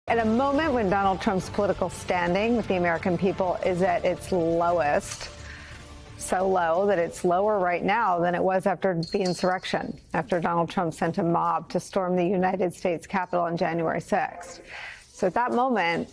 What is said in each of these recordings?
At a moment when Donald Trump's political standing with the American people is at its lowest, so low that it's lower right now than it was after the insurrection, after Donald Trump sent a mob to storm the United States Capitol on January 6th. So at that moment,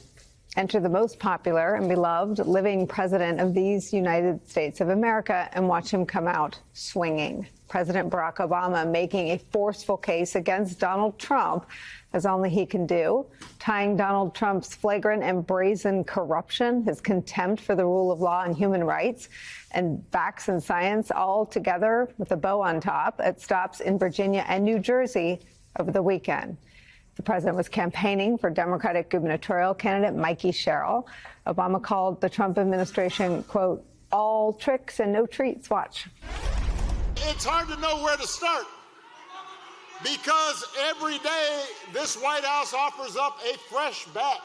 enter the most popular and beloved living president of these United States of America and watch him come out swinging. President Barack Obama making a forceful case against Donald Trump, as only he can do, tying Donald Trump's flagrant and brazen corruption, his contempt for the rule of law and human rights, and facts and science all together with a bow on top at stops in Virginia and New Jersey over the weekend. The president was campaigning for Democratic gubernatorial candidate Mikey Sherrill. Obama called the Trump administration, quote, all tricks and no treats. Watch. It's hard to know where to start because every day this White House offers up a fresh batch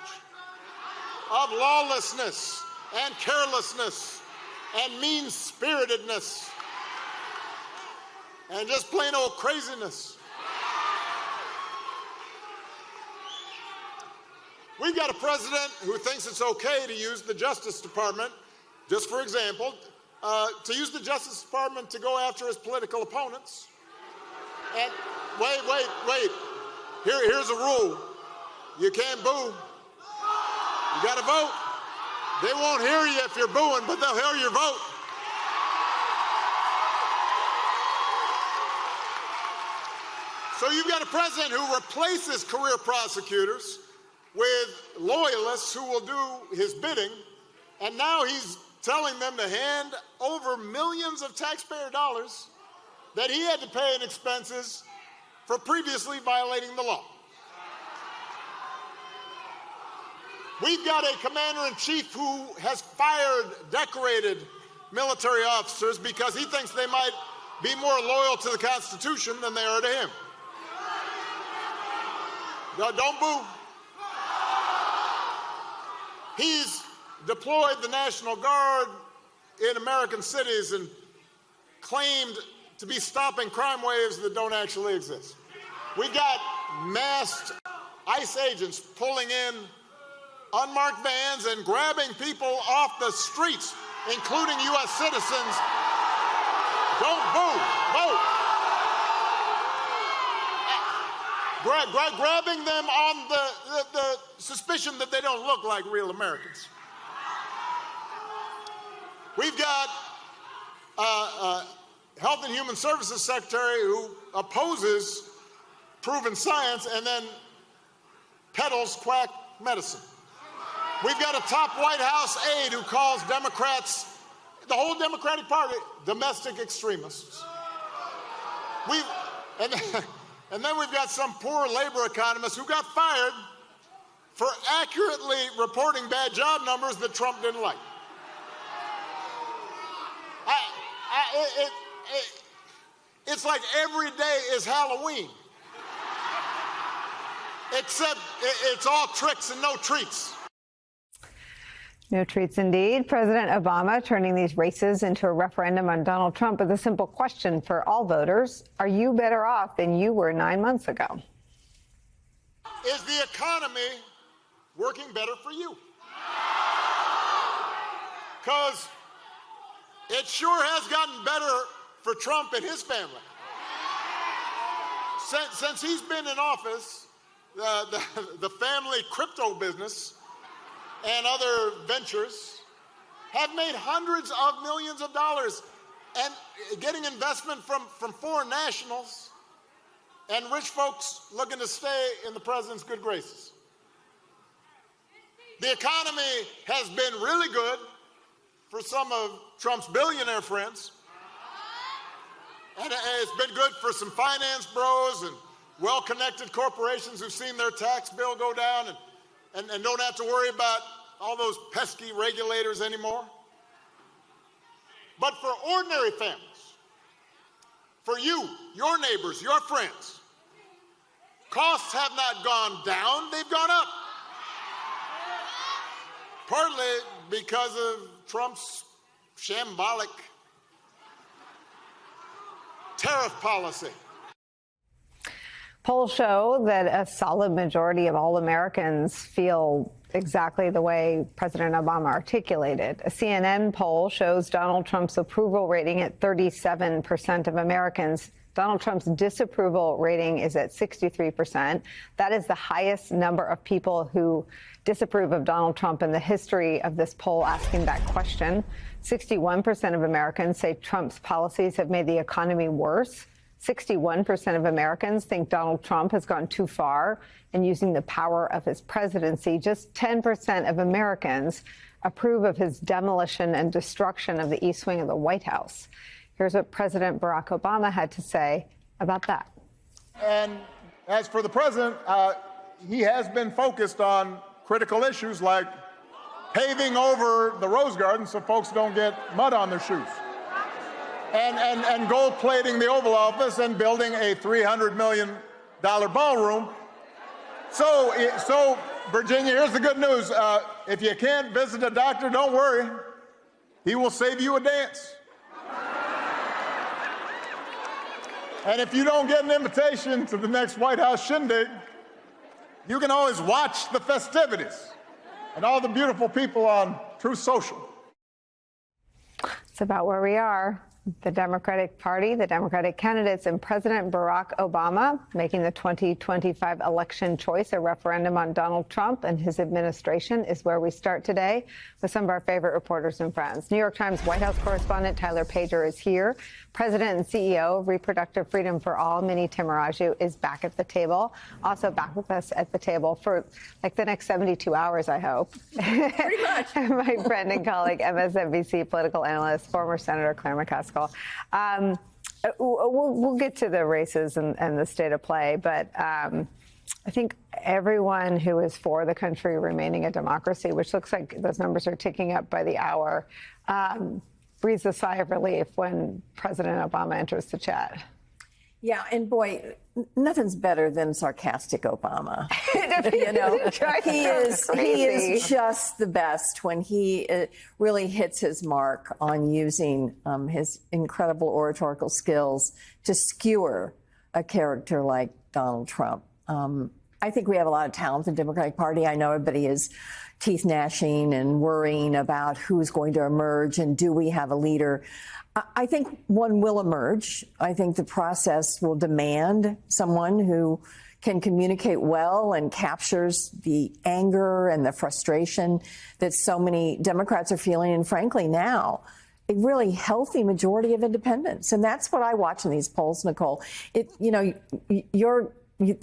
of lawlessness and carelessness and mean-spiritedness and just plain old craziness. We've got a president who thinks it's okay to use the Justice Department, just for example, to use the Justice Department to go after his political opponents. And wait. Here's a rule. You can't boo. You got to vote. They won't hear you if you're booing, but they'll hear your vote. So you've got a president who replaces career prosecutors with loyalists who will do his bidding, and now he's telling them to hand over millions of taxpayer dollars that he had to pay in expenses for previously violating the law. We've got a commander-in-chief who has fired decorated military officers because he thinks they might be more loyal to the Constitution than they are to him. Don't boo. He's deployed the National Guard in American cities and claimed to be stopping crime waves that don't actually exist. We've got masked ICE agents pulling in unmarked vans and grabbing people off the streets, including U.S. citizens. Don't boo, vote. Grabbing them on the suspicion that they don't look like real Americans. We've got Health and Human Services Secretary who opposes proven science and then peddles quack medicine. We've got a top White House aide who calls Democrats, the whole Democratic Party, domestic extremists. And then we've got some poor labor economist who got fired for accurately reporting bad job numbers that Trump didn't like. It's like every day is Halloween, except it's all tricks and no treats. No treats indeed. President Obama turning these races into a referendum on Donald Trump with a simple question for all voters. Are you better off than you were 9 months ago? Is the economy working better for you? Because it sure has gotten better for Trump and his family. Since he's been in office, the family crypto business and other ventures have made hundreds of millions of dollars and getting investment from foreign nationals and rich folks looking to stay in the president's good graces. The economy has been really good for some of Trump's billionaire friends. And it's been good for some finance bros and well-connected corporations who've seen their tax bill go down and don't have to worry about all those pesky regulators anymore. But for ordinary families, for you, your neighbors, your friends, costs have not gone down, they've gone up. Partly because of Trump's shambolic tariff policy. Polls show that a solid majority of all Americans feel exactly the way President Obama articulated. A CNN poll shows Donald Trump's approval rating at 37% of Americans. Donald Trump's disapproval rating is at 63%. That is the highest number of people who disapprove of Donald Trump in the history of this poll asking that question. 61% of Americans say Trump's policies have made the economy worse. 61% of Americans think Donald Trump has gone too far in using the power of his presidency. Just 10% of Americans approve of his demolition and destruction of the East Wing of the White House. Here's what President Barack Obama had to say about that. And as for the president, he has been focused on critical issues like paving over the Rose Garden so folks don't get mud on their shoes, and gold plating the Oval Office and building a $300 million ballroom. So Virginia, here's the good news. If you can't visit a doctor, don't worry. He will save you a dance. And if you don't get an invitation to the next White House shindig, you can always watch the festivities and all the beautiful people on Truth Social. It's about where we are. The Democratic Party, the Democratic candidates, and President Barack Obama making the 2025 election choice. A referendum on Donald Trump and his administration is where we start today with some of our favorite reporters and friends. New York Times White House correspondent Tyler Pager is here. President and CEO of Reproductive Freedom for All, Mini Timuraju, is back at the table. Also back with us at the table for like the next 72 hours, I hope. Pretty much. My friend and colleague, MSNBC political analyst, former Senator Claire McCaskill. We'll get to the races and the state of play, but I think everyone who is for the country remaining a democracy, which looks like those numbers are ticking up by the hour, breathes a sigh of relief when President Obama enters the chat. Yeah, and boy, nothing's better than sarcastic Obama. You know, he is just the best when he really hits his mark on using his incredible oratorical skills to skewer a character like Donald Trump. I think we have a lot of talent in the Democratic Party. I know everybody is teeth gnashing and worrying about who's going to emerge and do we have a leader. I think one will emerge. I think the process will demand someone who can communicate well and captures the anger and the frustration that so many Democrats are feeling. And frankly, now a really healthy majority of independents. And that's what I watch in these polls, Nicole. The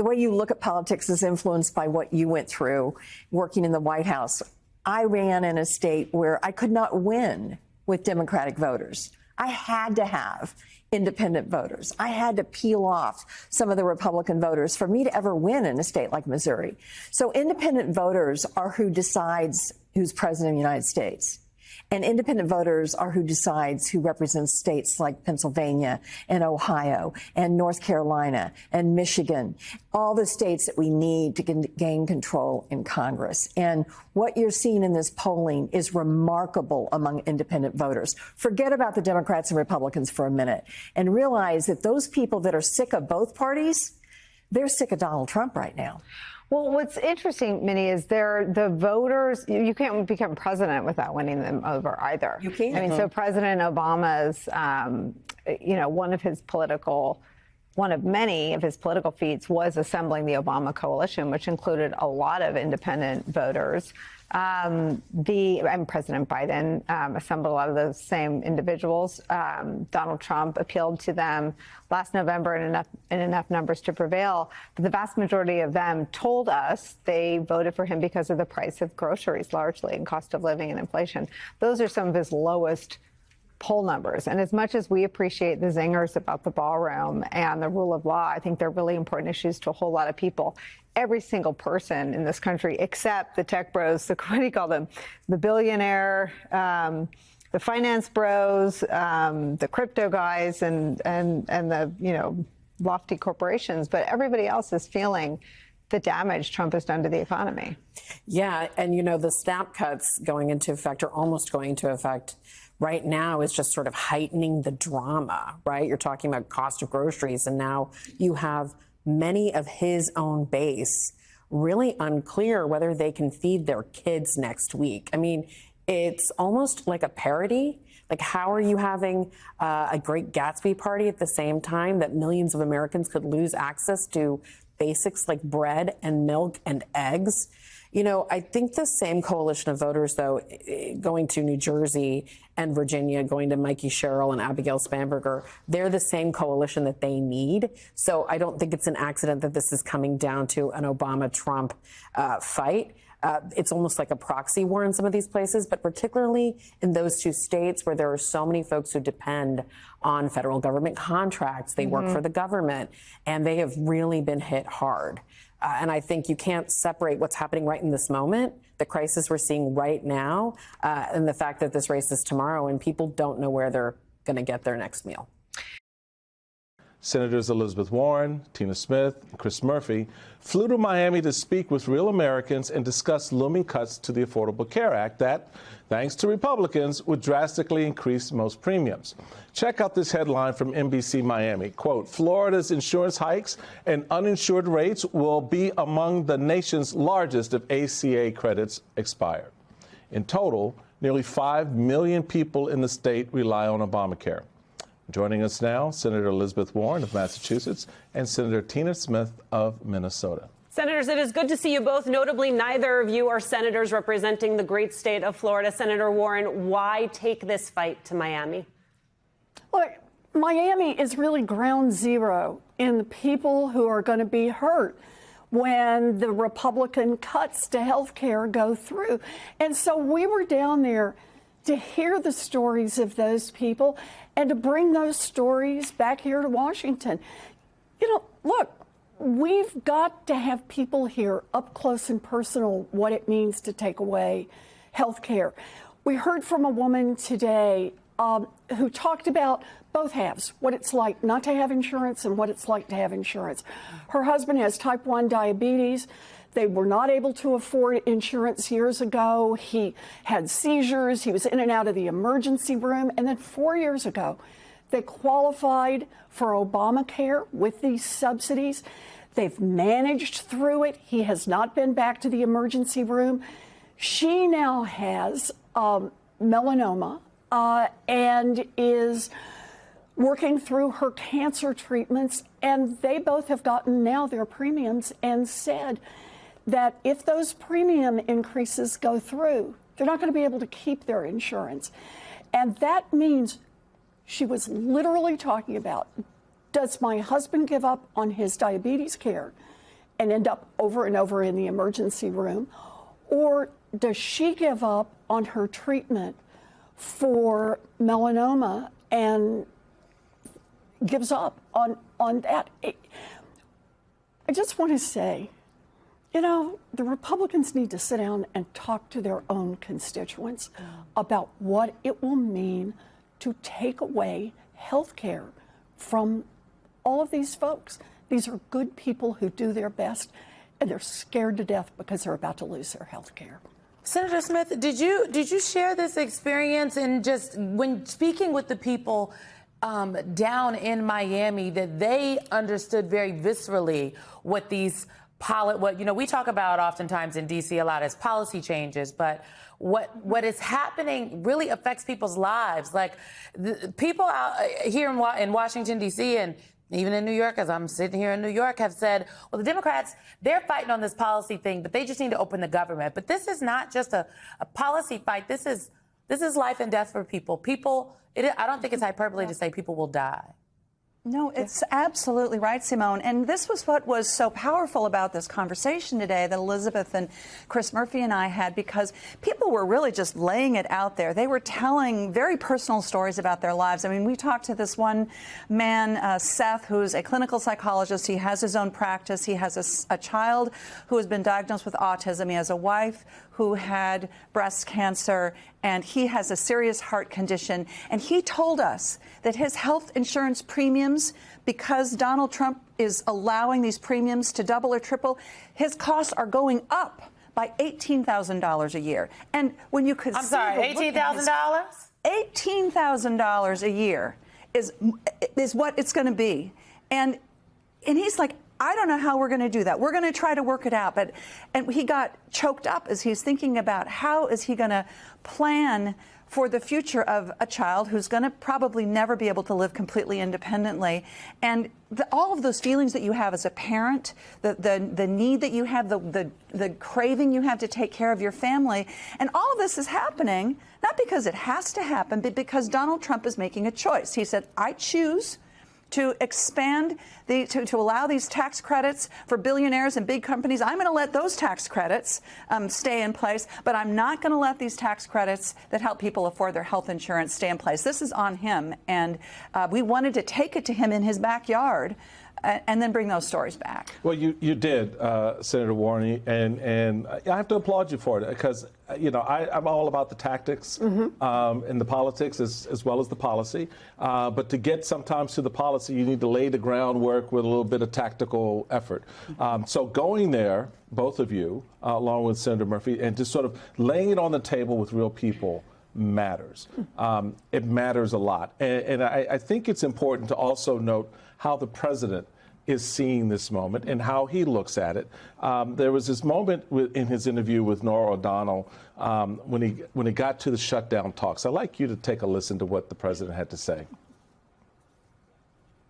way you look at politics is influenced by what you went through working in the White House. I ran in a state where I could not win with Democratic voters. I had to have independent voters. I had to peel off some of the Republican voters for me to ever win in a state like Missouri. So independent voters are who decides who's president of the United States. And independent voters are who decides who represents states like Pennsylvania and Ohio and North Carolina and Michigan, all the states that we need to gain control in Congress. And what you're seeing in this polling is remarkable among independent voters. Forget about the Democrats and Republicans for a minute and realize that those people that are sick of both parties, they're sick of Donald Trump right now. Well, what's interesting, Minnie, is the voters, you can't become president without winning them over either. You can't. I mean, so President Obama's, one of many of his political feats was assembling the Obama coalition, which included a lot of independent voters. And President Biden assembled a lot of those same individuals. Donald Trump appealed to them last November in enough numbers to prevail. But the vast majority of them told us they voted for him because of the price of groceries, largely, and cost of living and inflation. Those are some of his lowest poll numbers. And as much as we appreciate the zingers about the ballroom and the rule of law, I think they're really important issues to a whole lot of people. Every single person in this country, except the tech bros, what do you call them? The billionaire, the finance bros, the crypto guys, and the lofty corporations. But everybody else is feeling the damage Trump has done to the economy. Yeah, and the SNAP cuts going into effect or almost going into effect right now is just sort of heightening the drama, right? You're talking about cost of groceries, and now you have many of his own base really unclear whether they can feed their kids next week. I mean, it's almost like a parody. Like, how are you having a Great Gatsby party at the same time that millions of Americans could lose access to basics like bread and milk and eggs? You know, I think the same coalition of voters, though, going to New Jersey and Virginia, going to Mikey Sherrill and Abigail Spanberger, they're the same coalition that they need. So I don't think it's an accident that this is coming down to an Obama-Trump fight. It's almost like a proxy war in some of these places, but particularly in those two states where there are so many folks who depend on federal government contracts. They work for the government, and they have really been hit hard. And I think you can't separate what's happening right in this moment, the crisis we're seeing right now, and the fact that this race is tomorrow and people don't know where they're going to get their next meal. Senators Elizabeth Warren, Tina Smith, and Chris Murphy flew to Miami to speak with real Americans and discuss looming cuts to the Affordable Care Act that, thanks to Republicans, would drastically increase most premiums. Check out this headline from NBC Miami. Quote, Florida's insurance hikes and uninsured rates will be among the nation's largest if ACA credits expire. In total, nearly 5 million people in the state rely on Obamacare. Joining us now, Senator Elizabeth Warren of Massachusetts and Senator Tina Smith of Minnesota. Senators, it is good to see you both. Notably, neither of you are senators representing the great state of Florida. Senator Warren, why take this fight to Miami? Look, Miami is really ground zero in the people who are going to be hurt when the Republican cuts to health care go through. And so we were down there to hear the stories of those people and to bring those stories back here to Washington. You know, look, we've got to have people here up close and personal what it means to take away health care. We heard from a woman today who talked about both halves, what it's like not to have insurance and what it's like to have insurance. Her husband has type 1 diabetes. They were not able to afford insurance years ago. He had seizures. He was in and out of the emergency room. And then 4 years ago, they qualified for Obamacare with these subsidies. They've managed through it. He has not been back to the emergency room. She now has melanoma and is working through her cancer treatments. And they both have gotten now their premiums and said that if those premium increases go through, they're not going to be able to keep their insurance. And that means she was literally talking about, does my husband give up on his diabetes care and end up over and over in the emergency room? Or does she give up on her treatment for melanoma and gives up on that? I just want to say, you know, the Republicans need to sit down and talk to their own constituents about what it will mean to take away health care from all of these folks. These are good people who do their best, and they're scared to death because they're about to lose their health care. Senator Smith, did you share this experience in just when speaking with the people down in Miami, that they understood very viscerally what these we talk about oftentimes in D.C. a lot as policy changes, but what is happening really affects people's lives. Like the people out here in Washington, D.C. and even in New York, as I'm sitting here in New York, have said, well, the Democrats, they're fighting on this policy thing, but they just need to open the government. But this is not just a policy fight. This is life and death for people. I don't think it's hyperbole to say people will die. No, it's absolutely right, Simone. And this was what was so powerful about this conversation today that Elizabeth and Chris Murphy and I had, because people were really just laying it out there. They were telling very personal stories about their lives. I mean, we talked to this one man, Seth, who's a clinical psychologist. He has his own practice. He has a child who has been diagnosed with autism. He has a wife who had breast cancer, and he has a serious heart condition. And he told us that his health insurance premiums, because Donald Trump is allowing these premiums to double or triple, his costs are going up by $18,000 a year. And when you could $18,000? $18,000 a year is what it's going to be. And he's like, I don't know how we're going to do that. We're going to try to work it out. And he got choked up as he's thinking about how is he going to plan for the future of a child who's going to probably never be able to live completely independently. And all of those feelings that you have as a parent, the need that you have, the craving you have to take care of your family, and all of this is happening, not because it has to happen, but because Donald Trump is making a choice. He said, I choose to expand to allow these tax credits for billionaires and big companies. I'm going to let those tax credits stay in place, but I'm not going to let these tax credits that help people afford their health insurance stay in place. This is on him, and we wanted to take it to him in his backyard and then bring those stories back. Well, you did, Senator Warren, and I have to applaud you for it because, I'm all about the tactics and the politics as well as the policy. But to get sometimes to the policy, you need to lay the groundwork with a little bit of tactical effort. So going there, both of you, along with Senator Murphy, and just sort of laying it on the table with real people matters. It matters a lot. And I think it's important to also note how the president is seeing this moment and how he looks at it. There was this moment in his interview with Norah O'Donnell when he got to the shutdown talks. I'd like you to take a listen to what the president had to say.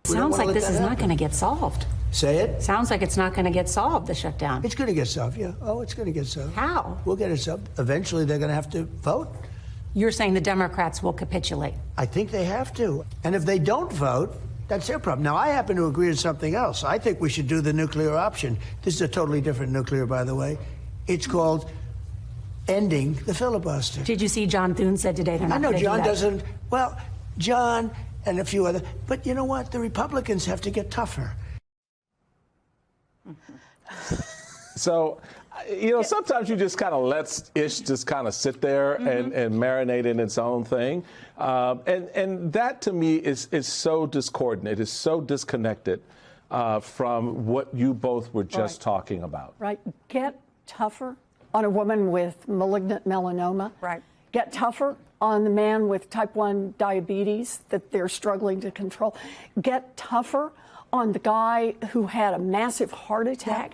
Sounds like this is not going to get solved. Say it? Sounds like it's not going to get solved, the shutdown. It's going to get solved, yeah. Oh, it's going to get solved. How? We'll get it solved. Eventually, they're going to have to vote. You're saying the Democrats will capitulate? I think they have to. And if they don't vote, that's their problem. Now, I happen to agree with something else. I think we should do the nuclear option. This is a totally different nuclear, by the way. It's called ending the filibuster. Did you see John Thune said today they're not going to do that? I know John doesn't. Well, John and a few other. But you know what? The Republicans have to get tougher. So, sometimes you just kind of let ish just kind of sit there and marinate in its own thing. And that to me is so discordant. It is so disconnected from what you both were just talking about. Right. Get tougher on a woman with malignant melanoma. Right. Get tougher on the man with type 1 diabetes that they're struggling to control. Get tougher on the guy who had a massive heart attack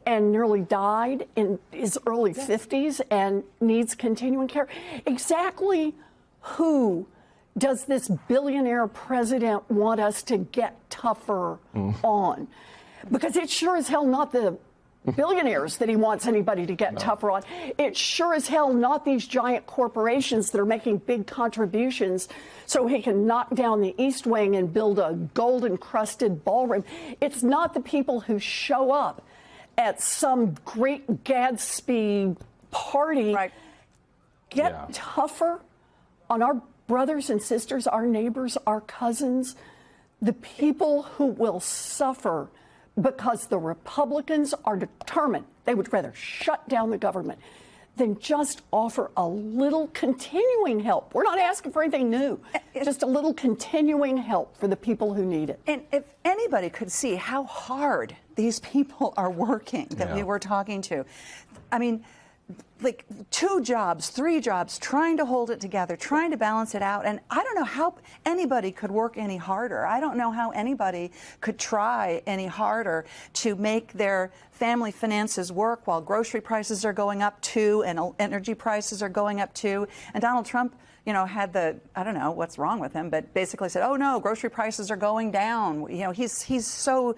and nearly died in his early 50s and needs continuing care. Exactly who does this billionaire president want us to get tougher on? Because it's sure as hell not the billionaires that he wants anybody to get tougher on. It's sure as hell not these giant corporations that are making big contributions so he can knock down the East Wing and build a gold-encrusted ballroom. It's not the people who show up at some great Gadsby party. Right. Get tougher on our brothers and sisters, our neighbors, our cousins, the people who will suffer because the Republicans are determined. They would rather shut down the government than just offer a little continuing help. We're not asking for anything new, just a little continuing help for the people who need it. And if anybody could see how hard these people are working that we were talking to, I mean, like 2 jobs, 3 jobs, trying to hold it together, trying to balance it out. And I don't know how anybody could work any harder. I don't know how anybody could try any harder to make their family finances work while grocery prices are going up too and energy prices are going up too. And Donald Trump, had I don't know what's wrong with him, but basically said, oh no, grocery prices are going down. He's so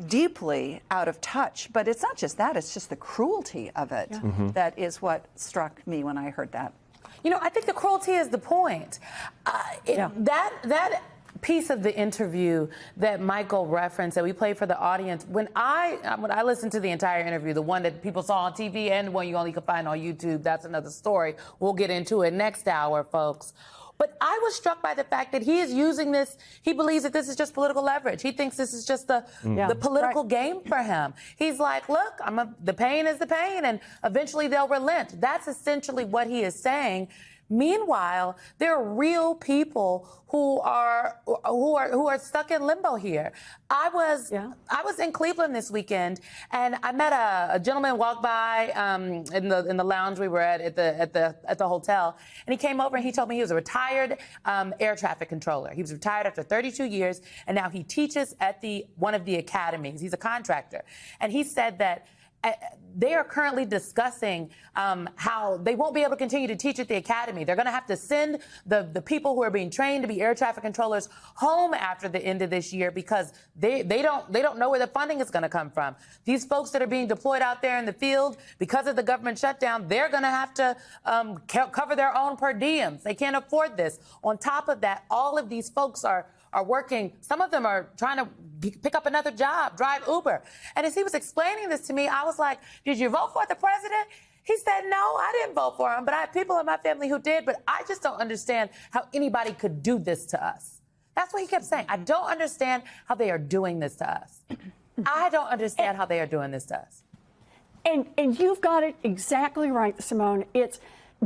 deeply out of touch. But it's not just that, it's just the cruelty of it that is what struck me when I heard that. I think the cruelty is the point. That piece of the interview that Michael referenced that we played for the audience, when I listened to the entire interview, the one that people saw on TV and the one you only can find on YouTube, that's another story. We'll get into it next hour, folks. But I was struck by the fact that he is using this. He believes that this is just political leverage. He thinks this is just the political game for him. He's like, look, the pain is the pain, and eventually they'll relent. That's essentially what he is saying. Meanwhile, there are real people who are stuck in limbo here. I was in Cleveland this weekend, and I met a gentleman walked by in the lounge we were at the hotel, and he came over and he told me he was a retired air traffic controller. He was retired after 32 years, and now he teaches at one of the academies. He's a contractor, and he said that they are currently discussing how they won't be able to continue to teach at the academy. They're going to have to send the people who are being trained to be air traffic controllers home after the end of this year because they don't know where the funding is going to come from. These folks that are being deployed out there in the field, because of the government shutdown, they're going to have to cover their own per diems. They can't afford this. On top of that, all of these folks are working. Some of them are trying to pick up another job, drive Uber. And as he was explaining this to me, I was like, did you vote for the president? He said, no, I didn't vote for him, but I have people in my family who did, but I just don't understand how anybody could do this to us. That's what he kept saying. I don't understand how they are doing this to us. I don't understand how they are doing this to us. And you've got it exactly right, Simone. It's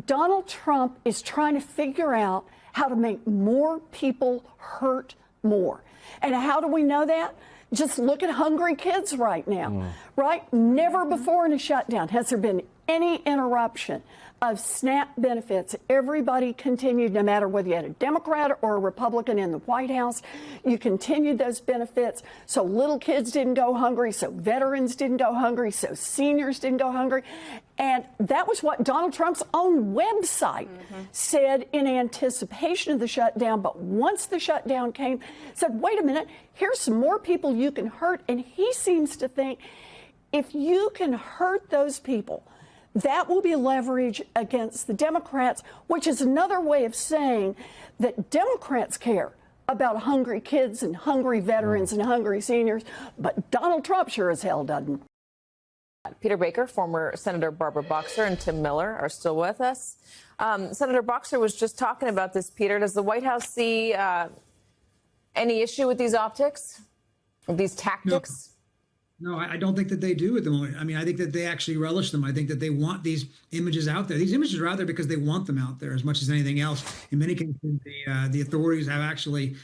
Donald Trump is trying to figure out how to make more people hurt more. And how do we know that? Just look at hungry kids right now, right? Never before in a shutdown has there been any interruption of SNAP benefits. Everybody continued, no matter whether you had a Democrat or a Republican in the White House, you continued those benefits. So little kids didn't go hungry, so veterans didn't go hungry, so seniors didn't go hungry. And that was what Donald Trump's own website said in anticipation of the shutdown. But once the shutdown came, said, wait a minute, here's some more people you can hurt. And he seems to think if you can hurt those people, that will be leverage against the Democrats, which is another way of saying that Democrats care about hungry kids and hungry veterans and hungry seniors, but Donald Trump sure as hell doesn't. Peter Baker, former Senator Barbara Boxer, and Tim Miller are still with us. Senator Boxer was just talking about this, Peter. Does the White House see any issue with these optics, these tactics? No, I don't think that they do at the moment. I mean, I think that they actually relish them. I think that they want these images out there. These images are out there because they want them out there as much as anything else. In many cases, the authorities have actually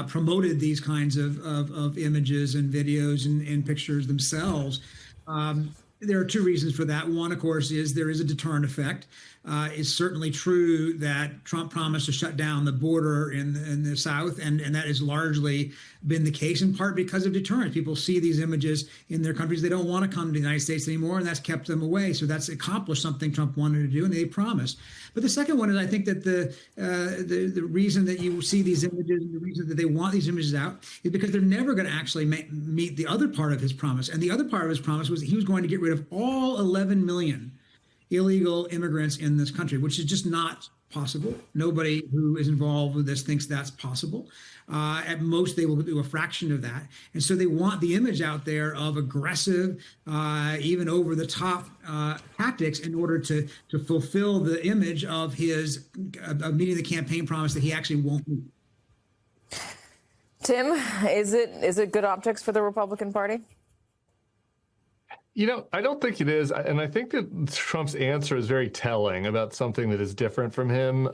promoted these kinds of images and videos and pictures themselves. There are two reasons for that. One, of course, is there is a deterrent effect. It's certainly true that Trump promised to shut down the border in the South, and that has largely been the case, in part because of deterrence. People see these images in their countries. They don't want to come to the United States anymore, and that's kept them away. So that's accomplished something Trump wanted to do, and they promised. But the second one is I think that the reason that you see these images and the reason that they want these images out is because they're never going to actually meet the other part of his promise. And the other part of his promise was that he was going to get rid of all 11 million illegal immigrants in this country, which is just not possible. Nobody who is involved with this thinks that's possible. At most, they will do a fraction of that. And so they want the image out there of aggressive, even over the top tactics in order to fulfill the image of his meeting the campaign promise that he actually won't meet. Tim, is it good optics for the Republican Party? You know, I don't think it is. And I think that Trump's answer is very telling about something that is different from him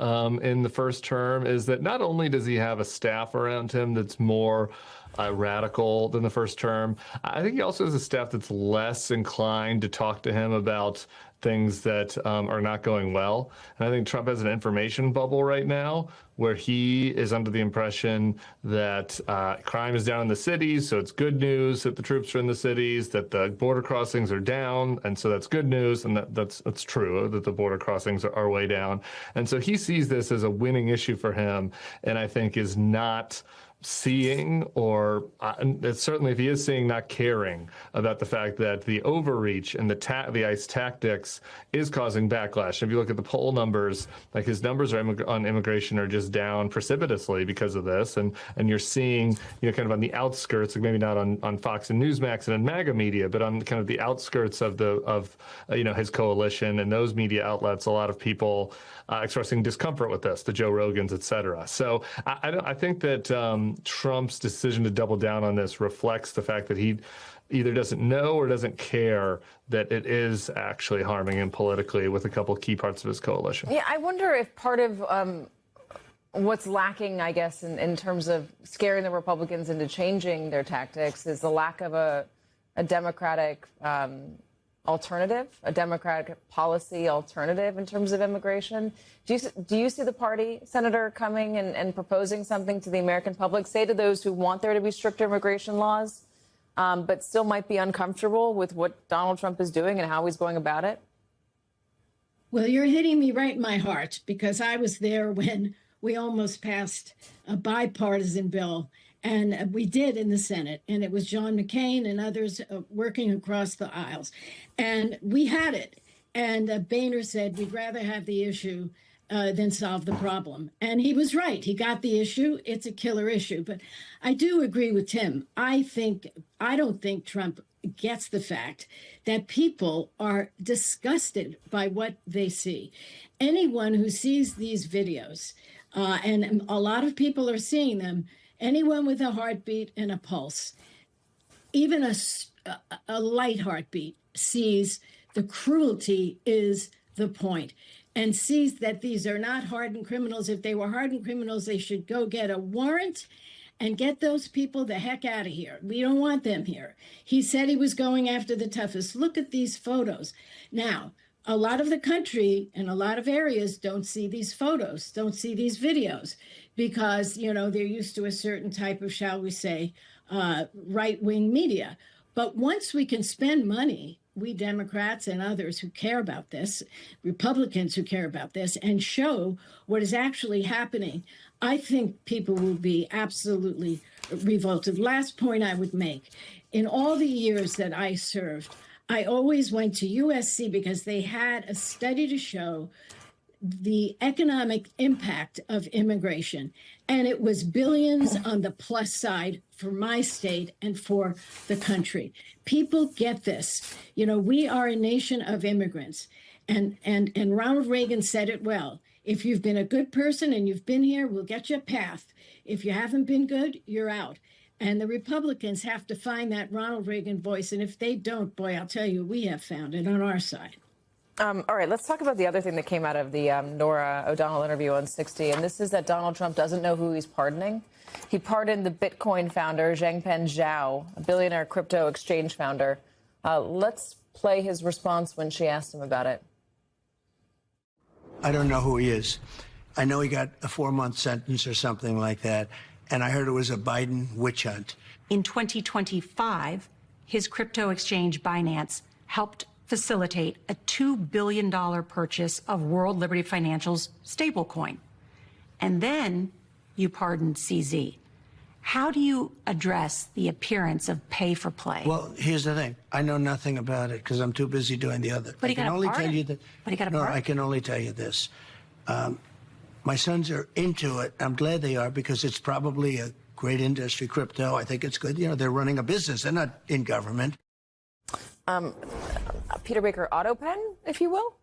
in the first term, is that not only does he have a staff around him that's more radical than the first term, I think he also has a staff that's less inclined to talk to him about things that are not going well. And I think Trump has an information bubble right now where he is under the impression that crime is down in the cities, so it's good news that the troops are in the cities, that the border crossings are down, and so that's good news, and that's true, that the border crossings are way down. And so he sees this as a winning issue for him, and I think is not seeing, or certainly if he is seeing, not caring about the fact that the overreach and the ICE tactics is causing backlash. If you look at the poll numbers, like his numbers on immigration are just down precipitously because of this, and you're seeing, you know, kind of on the outskirts, like maybe not on Fox and Newsmax and on MAGA media, but on kind of the outskirts of you know, his coalition and those media outlets, a lot of people expressing discomfort with this, the Joe Rogans, et cetera. So I think that Trump's decision to double down on this reflects the fact that he either doesn't know or doesn't care that it is actually harming him politically with a couple key parts of his coalition. Yeah, I wonder if part of what's lacking, I guess, in terms of scaring the Republicans into changing their tactics is the lack of a Democratic alternative, a Democratic policy alternative in terms of immigration. Do you see the party, Senator, coming and proposing something to the American public, say to those who want there to be stricter immigration laws, but still might be uncomfortable with what Donald Trump is doing and how he's going about it? Well, you're hitting me right in my heart, because I was there when we almost passed a bipartisan bill, and we did in the Senate, and it was John McCain and others working across the aisles, and we had it. And Boehner said, we'd rather have the issue than solve the problem. And he was right. He got the issue. It's a killer issue. But I do agree with Tim. I don't think Trump gets the fact that people are disgusted by what they see. Anyone who sees these videos, and a lot of people are seeing them, anyone with a heartbeat and a pulse, even a light heartbeat, sees the cruelty is the point, and sees that these are not hardened criminals. If they were hardened criminals, they should go get a warrant and get those people the heck out of here. We don't want them here. He said he was going after the toughest. Look at these photos. Now, a lot of the country and a lot of areas don't see these photos, don't see these videos, because, you know, they're used to a certain type of, shall we say, right-wing media. But once we can spend money, we Democrats and others who care about this, Republicans who care about this, and show what is actually happening, I think people will be absolutely revolted. Last point I would make, in all the years that I served, I always went to USC because they had a study to show the economic impact of immigration. And it was billions on the plus side for my state and for the country. People get this. You know, we are a nation of immigrants. And Ronald Reagan said it well. If you've been a good person and you've been here, we'll get you a path. If you haven't been good, you're out. And the Republicans have to find that Ronald Reagan voice. And if they don't, boy, I'll tell you, we have found it on our side. All right, let's talk about the other thing that came out of the Norah O'Donnell interview on 60, and this is that Donald Trump doesn't know who he's pardoning. He pardoned the Bitcoin founder, Changpeng Zhao, a billionaire crypto exchange founder. Let's play his response when she asked him about it. I don't know who he is. I know he got a 4-month sentence or something like that, and I heard it was a Biden witch hunt. In 2025, his crypto exchange Binance helped facilitate a $2 billion purchase of World Liberty Financial's stablecoin. And then you pardoned CZ. How do you address the appearance of pay for play? Well, here's the thing. I know nothing about it because I'm too busy doing the other. But he got a pardon. I can only tell you this. My sons are into it. I'm glad they are because it's probably a great industry, crypto. I think it's good. You know, they're running a business. They're not in government. Peter Baker, AutoPen, if you will?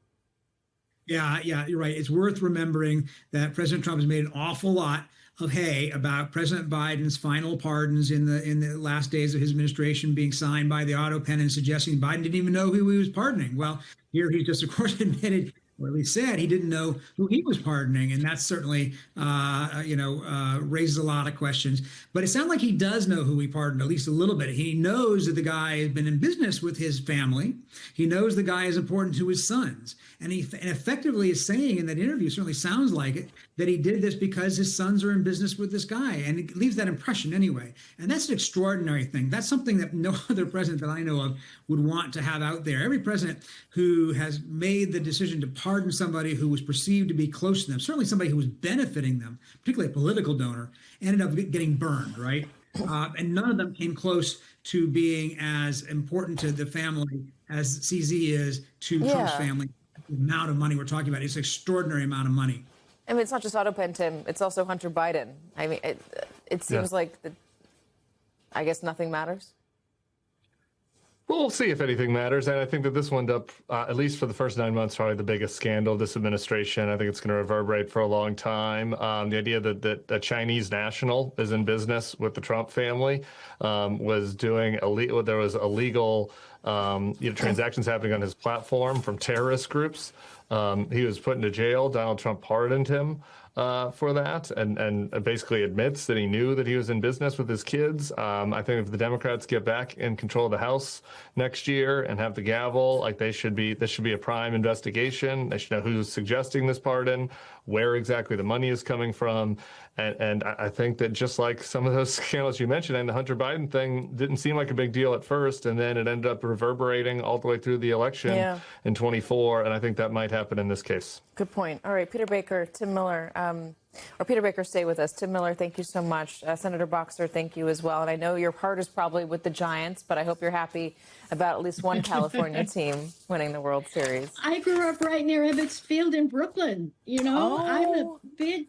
Yeah, you're right. It's worth remembering that President Trump has made an awful lot of hay about President Biden's final pardons in the last days of his administration being signed by the AutoPen, and suggesting Biden didn't even know who he was pardoning. Well, here he just, of course, admitted, or at least said, he didn't know who he was pardoning, and that certainly, raises a lot of questions. But it sounds like he does know who he pardoned, at least a little bit. He knows that the guy has been in business with his family. He knows the guy is important to his sons. And he effectively is saying in that interview, certainly sounds like it, that he did this because his sons are in business with this guy. And it leaves that impression anyway. And that's an extraordinary thing. That's something that no other president that I know of would want to have out there. Every president who has made the decision to pardon somebody who was perceived to be close to them, certainly somebody who was benefiting them, particularly a political donor, ended up getting burned, right? And none of them came close to being as important to the family as CZ is to Trump's family. The amount of money we're talking about is an extraordinary amount of money. I mean, it's not just AutoPen, Tim. It's also Hunter Biden. I mean, it seems like, I guess nothing matters. Well, we'll see if anything matters. And I think that this wound up, at least for the first 9 months, probably the biggest scandal of this administration. I think it's going to reverberate for a long time. The idea that a Chinese national is in business with the Trump family was doing illegal. There was illegal transactions happening on his platform from terrorist groups. He was put into jail. Donald Trump pardoned him for that, and basically admits that he knew that he was in business with his kids. I think if the Democrats get back in control of the House next year and have the gavel, like this should be a prime investigation. They should know who's suggesting this pardon, where exactly the money is coming from. And I think that just like some of those scandals you mentioned, and the Hunter Biden thing didn't seem like a big deal at first, and then it ended up reverberating all the way through the election in 24. And I think that might happen in this case. Good point. All right, Peter Baker, Tim Miller, or Peter Baker, stay with us. Tim Miller, thank you so much. Senator Boxer, thank you as well. And I know your heart is probably with the Giants, but I hope you're happy about at least one California team winning the World Series. I grew up right near Ebbets Field in Brooklyn. You know, I'm a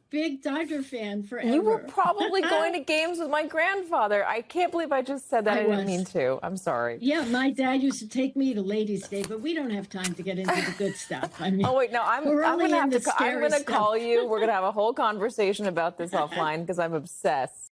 big Dodger fan forever. You were probably going to games with my grandfather. I can't believe I just said that. I didn't mean to. I'm sorry. Yeah, my dad used to take me to Ladies' Day, but we don't have time to get into the good stuff. I mean, oh wait, no, I'm going to call you. We're going to have a whole conversation about this offline because I'm obsessed.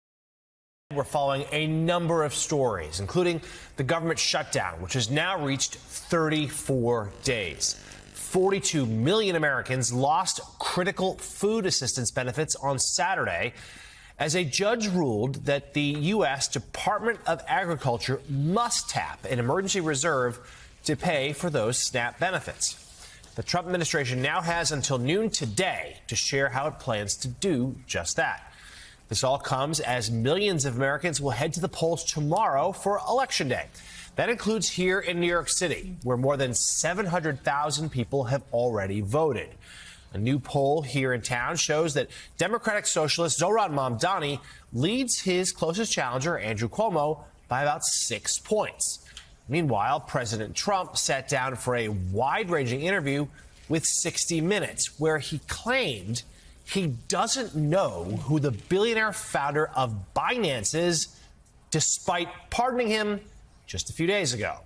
We're following a number of stories, including the government shutdown, which has now reached 34 days. 42 million Americans lost critical food assistance benefits on Saturday as a judge ruled that the U.S. Department of Agriculture must tap an emergency reserve to pay for those SNAP benefits. The Trump administration now has until noon today to share how it plans to do just that. This all comes as millions of Americans will head to the polls tomorrow for Election Day. That includes here in New York City, where more than 700,000 people have already voted. A new poll here in town shows that Democratic Socialist Zohran Mamdani leads his closest challenger, Andrew Cuomo, by about 6 points. Meanwhile, President Trump sat down for a wide-ranging interview with 60 Minutes, where he claimed he doesn't know who the billionaire founder of Binance is, despite pardoning him just a few days ago.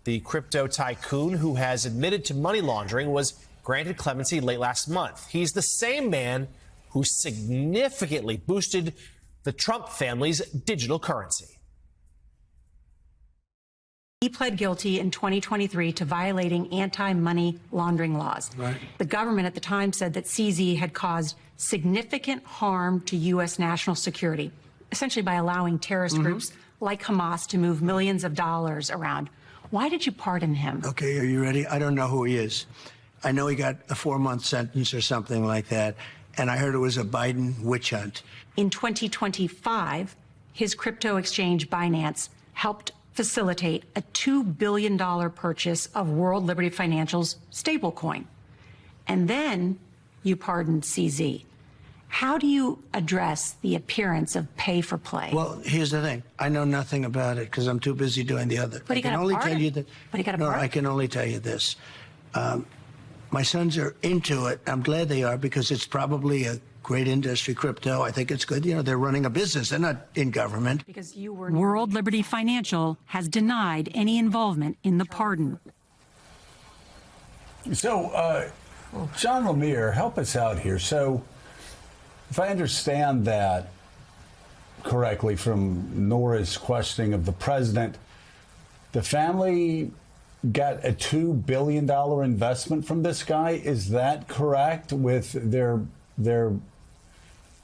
The crypto tycoon, who has admitted to money laundering, was granted clemency late last month. He's the same man who significantly boosted the Trump family's digital currency. He pled guilty in 2023 to violating anti-money laundering laws. Right. The government at the time said that CZ had caused significant harm to U.S. national security, essentially by allowing terrorist groups like Hamas to move millions of dollars around. Why did you pardon him? Okay, are you ready? I don't know who he is. I know he got a 4-month sentence or something like that, and I heard it was a Biden witch hunt. In 2025, his crypto exchange Binance helped facilitate a $2 billion purchase of World Liberty Financial's stablecoin. And then you pardoned CZ. How do you address the appearance of pay for play? Well, here's the thing. I know nothing about it because I'm too busy doing the other. But I can only tell you that. But he got a No, pardon. I can only tell you this. My sons are into it. I'm glad they are because it's probably a great industry, crypto. I think it's good. You know, they're running a business. They're not in government. Because you were. World Liberty Financial has denied any involvement in the pardon. So, John Lemire, help us out here. So, if I understand that correctly from Nora's questioning of the president, the family got a $2 billion investment from this guy. Is that correct with their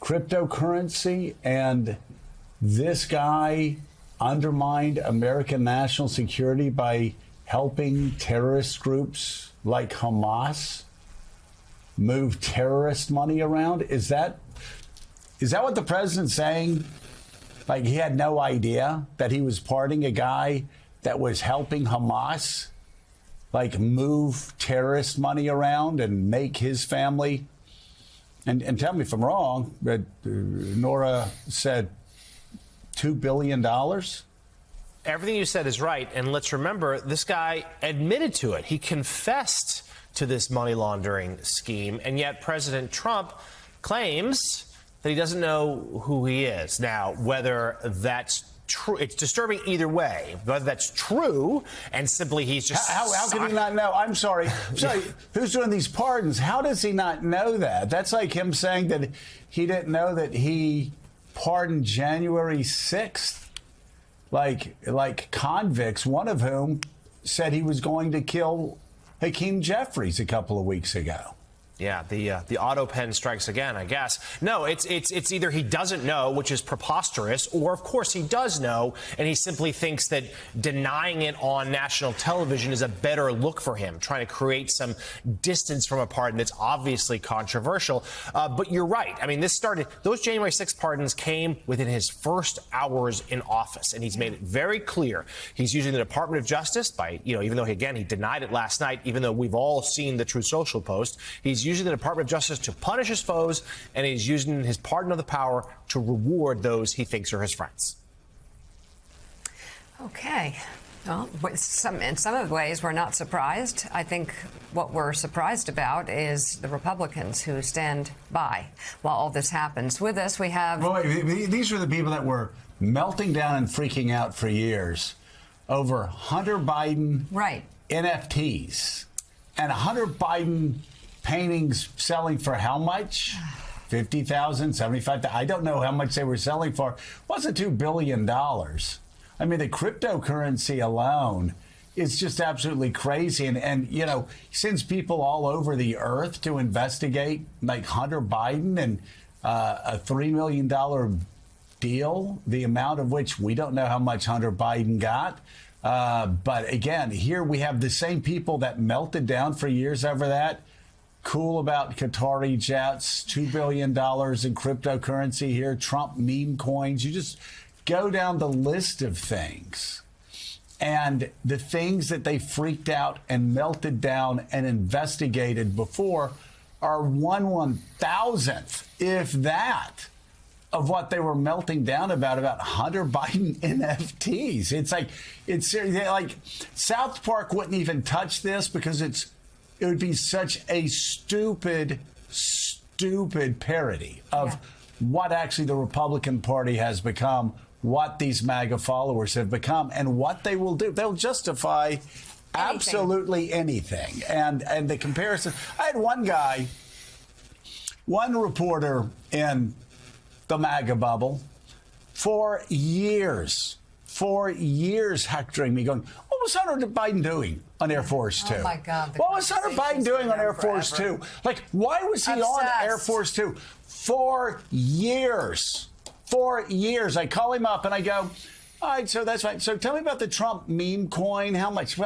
cryptocurrency? And this guy undermined American national security by helping terrorist groups like Hamas move terrorist money around? Is that what the president's saying? Like he had no idea that he was pardoning a guy that was helping Hamas, like move terrorist money around and make his family. And tell me if I'm wrong, but Nora said $2 billion. Everything you said is right. And let's remember, this guy admitted to it. He confessed to this money laundering scheme. And yet President Trump claims that he doesn't know who he is. Now, whether that's true. It's disturbing either way. Whether that's true and simply he's just how can he not know? I'm sorry. Who's doing these pardons? How does he not know that? That's like him saying that he didn't know that he pardoned January 6th, like convicts, one of whom said he was going to kill Hakeem Jeffries a couple of weeks ago. Yeah, the auto pen strikes again, I guess. No, it's either he doesn't know, which is preposterous, or of course he does know, and he simply thinks that denying it on national television is a better look for him, trying to create some distance from a pardon that's obviously controversial. But you're right. I mean, those January 6th pardons came within his first hours in office, and he's made it very clear he's using the Department of Justice by, even though he denied it last night, even though we've all seen the Truth Social post, he's using the Department of Justice to punish his foes, and he's using his pardon of the power to reward those he thinks are his friends. Okay. Well, in some of the ways, we're not surprised. I think what we're surprised about is the Republicans who stand by while all this happens. With us, we have... These are the people that were melting down and freaking out for years over Hunter Biden NFTs and Hunter Biden paintings selling for how much? 50,000, 75,000. I don't know how much they were selling for. Wasn't $2 billion. I mean, the cryptocurrency alone is just absolutely crazy. And sends people all over the earth to investigate like Hunter Biden and a $3 million deal, the amount of which we don't know how much Hunter Biden got. But again, here we have the same people that melted down for years over that. Cool about Qatari jets, $2 billion in cryptocurrency here, Trump meme coins. You just go down the list of things. And the things that they freaked out and melted down and investigated before are 1/1000th, if that, of what they were melting down about Hunter Biden NFTs. It's like South Park wouldn't even touch this because it would be such a stupid parody of what actually the Republican Party has become, what these MAGA followers have become, and what they will do. They'll justify absolutely anything. And the comparison, I had one reporter in the MAGA bubble for years hectoring me, going, what was Hunter Biden doing on Air Force Two? Oh, my God. What was Hunter Biden doing on Air Force Two? Like, why was he on Air Force Two? For years. I call him up and I go, all right, so that's fine. So tell me about the Trump meme coin. How much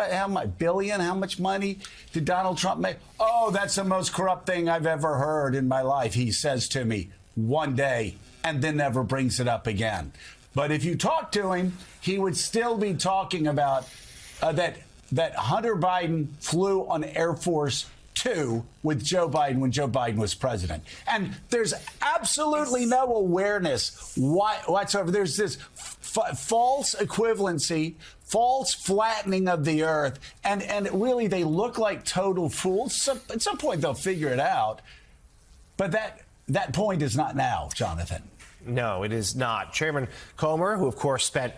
billion? How much money did Donald Trump make? Oh, that's the most corrupt thing I've ever heard in my life, he says to me one day, and then never brings it up again. But if you talk to him, he would still be talking about that Hunter Biden flew on Air Force Two with Joe Biden when Joe Biden was president. And there's absolutely no awareness whatsoever. There's this false equivalency, false flattening of the earth. And really, they look like total fools. So at some point, they'll figure it out. But that point is not now, Jonathan. No, it is not. Chairman Comer, who, of course, spent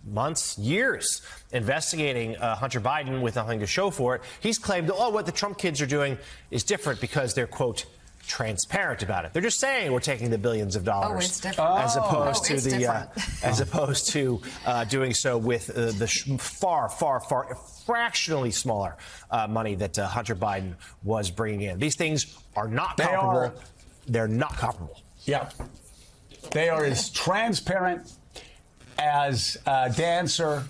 months, years investigating Hunter Biden with nothing to show for it, he's claimed, what the Trump kids are doing is different because they're, quote, transparent about it. They're just saying we're taking the billions of dollars, it's different. as opposed to doing so with the far fractionally smaller money that Hunter Biden was bringing in. These things are not comparable. They're not comparable. Yeah. They are as transparent as a dancer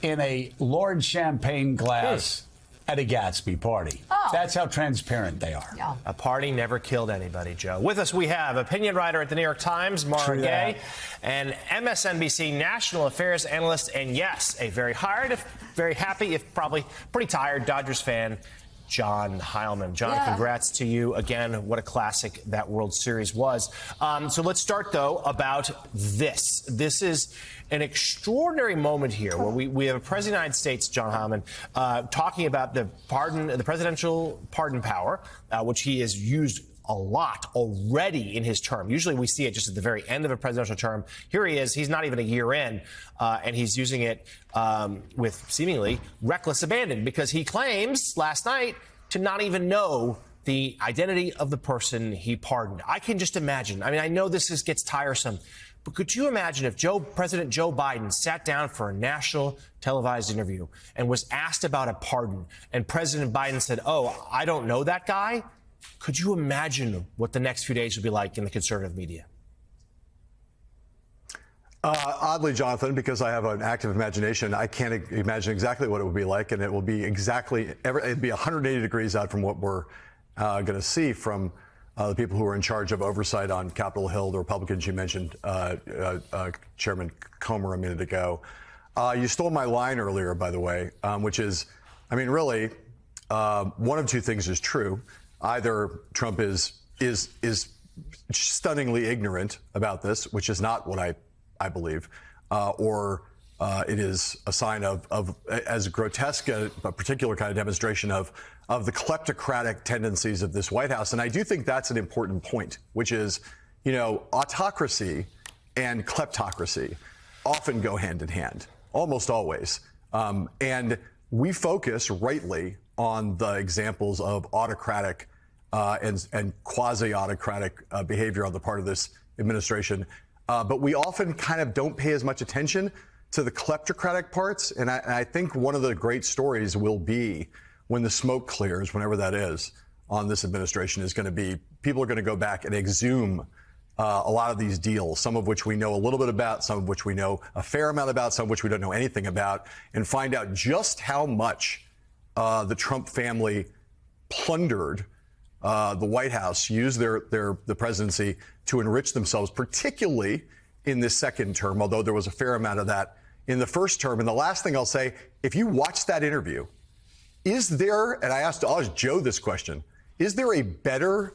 in a Lord Champagne glass at a Gatsby party. That's how transparent they are. Yeah. A party never killed anybody, Joe. With us, we have opinion writer at the New York Times, Mara Gay, and MSNBC national affairs analyst, and yes, a very happy, if probably pretty tired Dodgers fan, John Heilman. John, congrats to you again. What a classic that World Series was. So let's start, though, about this. This is an extraordinary moment here where we have a president of the United States, John Heilman, talking about the presidential pardon power, which he has used a lot already in his term. Usually we see it just at the very end of a presidential term. Here he is. He's not even a year in, and he's using it with seemingly reckless abandon because he claims last night to not even know the identity of the person he pardoned. I can just imagine. I mean, I know this gets tiresome, but could you imagine if President Joe Biden sat down for a national televised interview and was asked about a pardon, and President Biden said, "Oh, I don't know that guy"? Could you imagine what the next few days would be like in the conservative media? Oddly, Jonathan, because I have an active imagination, I can't imagine exactly what it would be like, and it will be it'd be 180 degrees out from what we're going to see from the people who are in charge of oversight on Capitol Hill, the Republicans you mentioned, Chairman Comer a minute ago. You stole my line earlier, by the way, which is, I mean, really, one of two things is true. Either Trump is stunningly ignorant about this, which is not what I believe, or it is a sign of as grotesque a particular kind of demonstration of the kleptocratic tendencies of this White House. And I do think that's an important point, which is, you know, autocracy and kleptocracy often go hand in hand, almost always. And we focus rightly on the examples of autocratic and quasi-autocratic behavior on the part of this administration. But we often kind of don't pay as much attention to the kleptocratic parts. And I think one of the great stories will be when the smoke clears, whenever that is, on this administration is going to be people are going to go back and exhume a lot of these deals, some of which we know a little bit about, some of which we know a fair amount about, some of which we don't know anything about, and find out just how much the Trump family plundered the White House, used the presidency to enrich themselves, particularly in this second term, although there was a fair amount of that in the first term. And the last thing I'll say, if you watch that interview, is there, and I'll ask Joe this question, is there a better,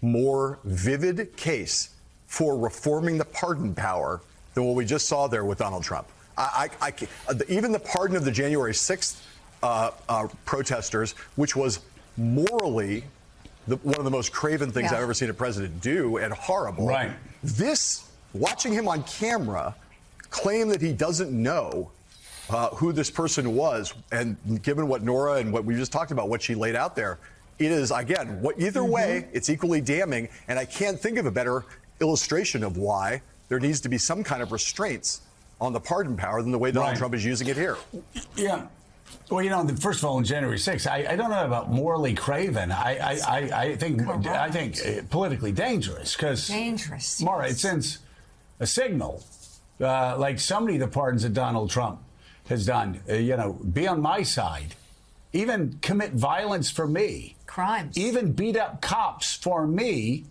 more vivid case for reforming the pardon power than what we just saw there with Donald Trump? Even the pardon of the January 6th protesters, which was morally one of the most craven things I've ever seen a president do, and horrible. Right. This, watching him on camera claim that he doesn't know who this person was, and given what Nora and what we just talked about, what she laid out there, it is, again, either way, it's equally damning, and I can't think of a better illustration of why there needs to be some kind of restraints on the pardon power than the way Donald Trump is using it here. Yeah. Well, you know, first of all, on January 6th, I don't know about morally craven. I think politically dangerous, because Maura, it sends a signal, like so many of the pardons that Donald Trump has done. You know, be on my side, even commit violence for me, crimes, even beat up cops for me.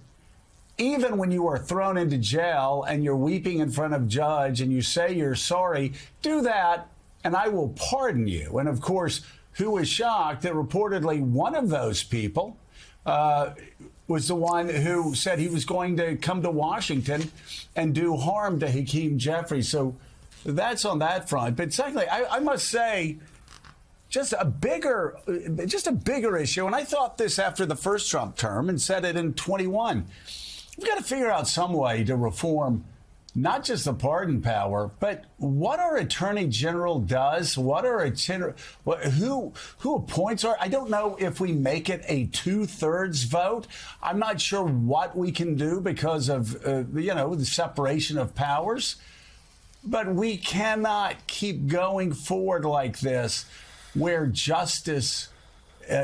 Even when you are thrown into jail and you're weeping in front of a judge and you say you're sorry, do that, and I will pardon you. And of course, who was shocked that reportedly one of those people was the one who said he was going to come to Washington and do harm to Hakeem Jeffries. So that's on that front. But secondly, I must say, just a bigger issue, and I thought this after the first Trump term and said it in 21. We've got to figure out some way to reform not just the pardon power, but what our attorney general does, who appoints our. I don't know if we make it a 2/3 vote. I'm not sure what we can do because of the separation of powers. But we cannot keep going forward like this, where justice,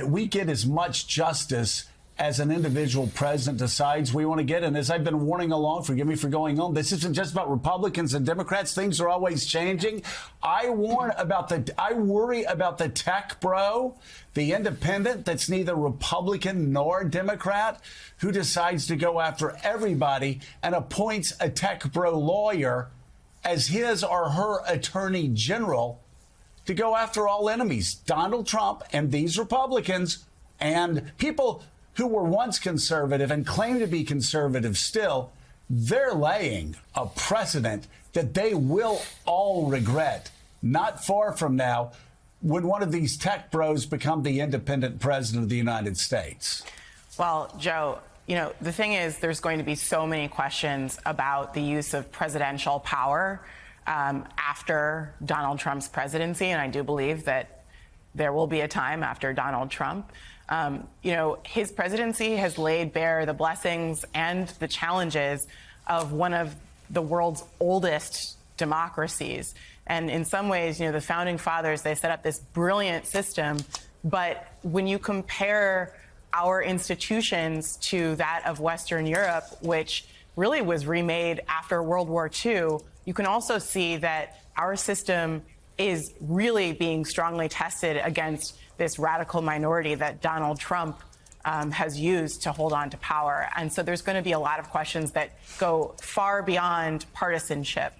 we get as much justice as an individual president decides we want to get. And as I've been warning along, forgive me for going on, this isn't just about Republicans and Democrats. Things are always changing. I worry about the tech bro, the independent that's neither Republican nor Democrat, who decides to go after everybody and appoints a tech bro lawyer as his or her attorney general to go after all enemies, Donald Trump and these Republicans and people who were once conservative and claim to be conservative still. They're laying a precedent that they will all regret not far from now when one of these tech bros become the independent president of the United States. Well, Joe, you know, the thing is, there's going to be so many questions about the use of presidential power after Donald Trump's presidency, and I do believe that there will be a time after Donald Trump. You know, his presidency has laid bare the blessings and the challenges of one of the world's oldest democracies. And in some ways, you know, the founding fathers, they set up this brilliant system, but when you compare our institutions to that of Western Europe, which really was remade after World War II, you can also see that our system is really being strongly tested against this radical minority that Donald Trump has used to hold on to power. And so there's going to be a lot of questions that go far beyond partisanship.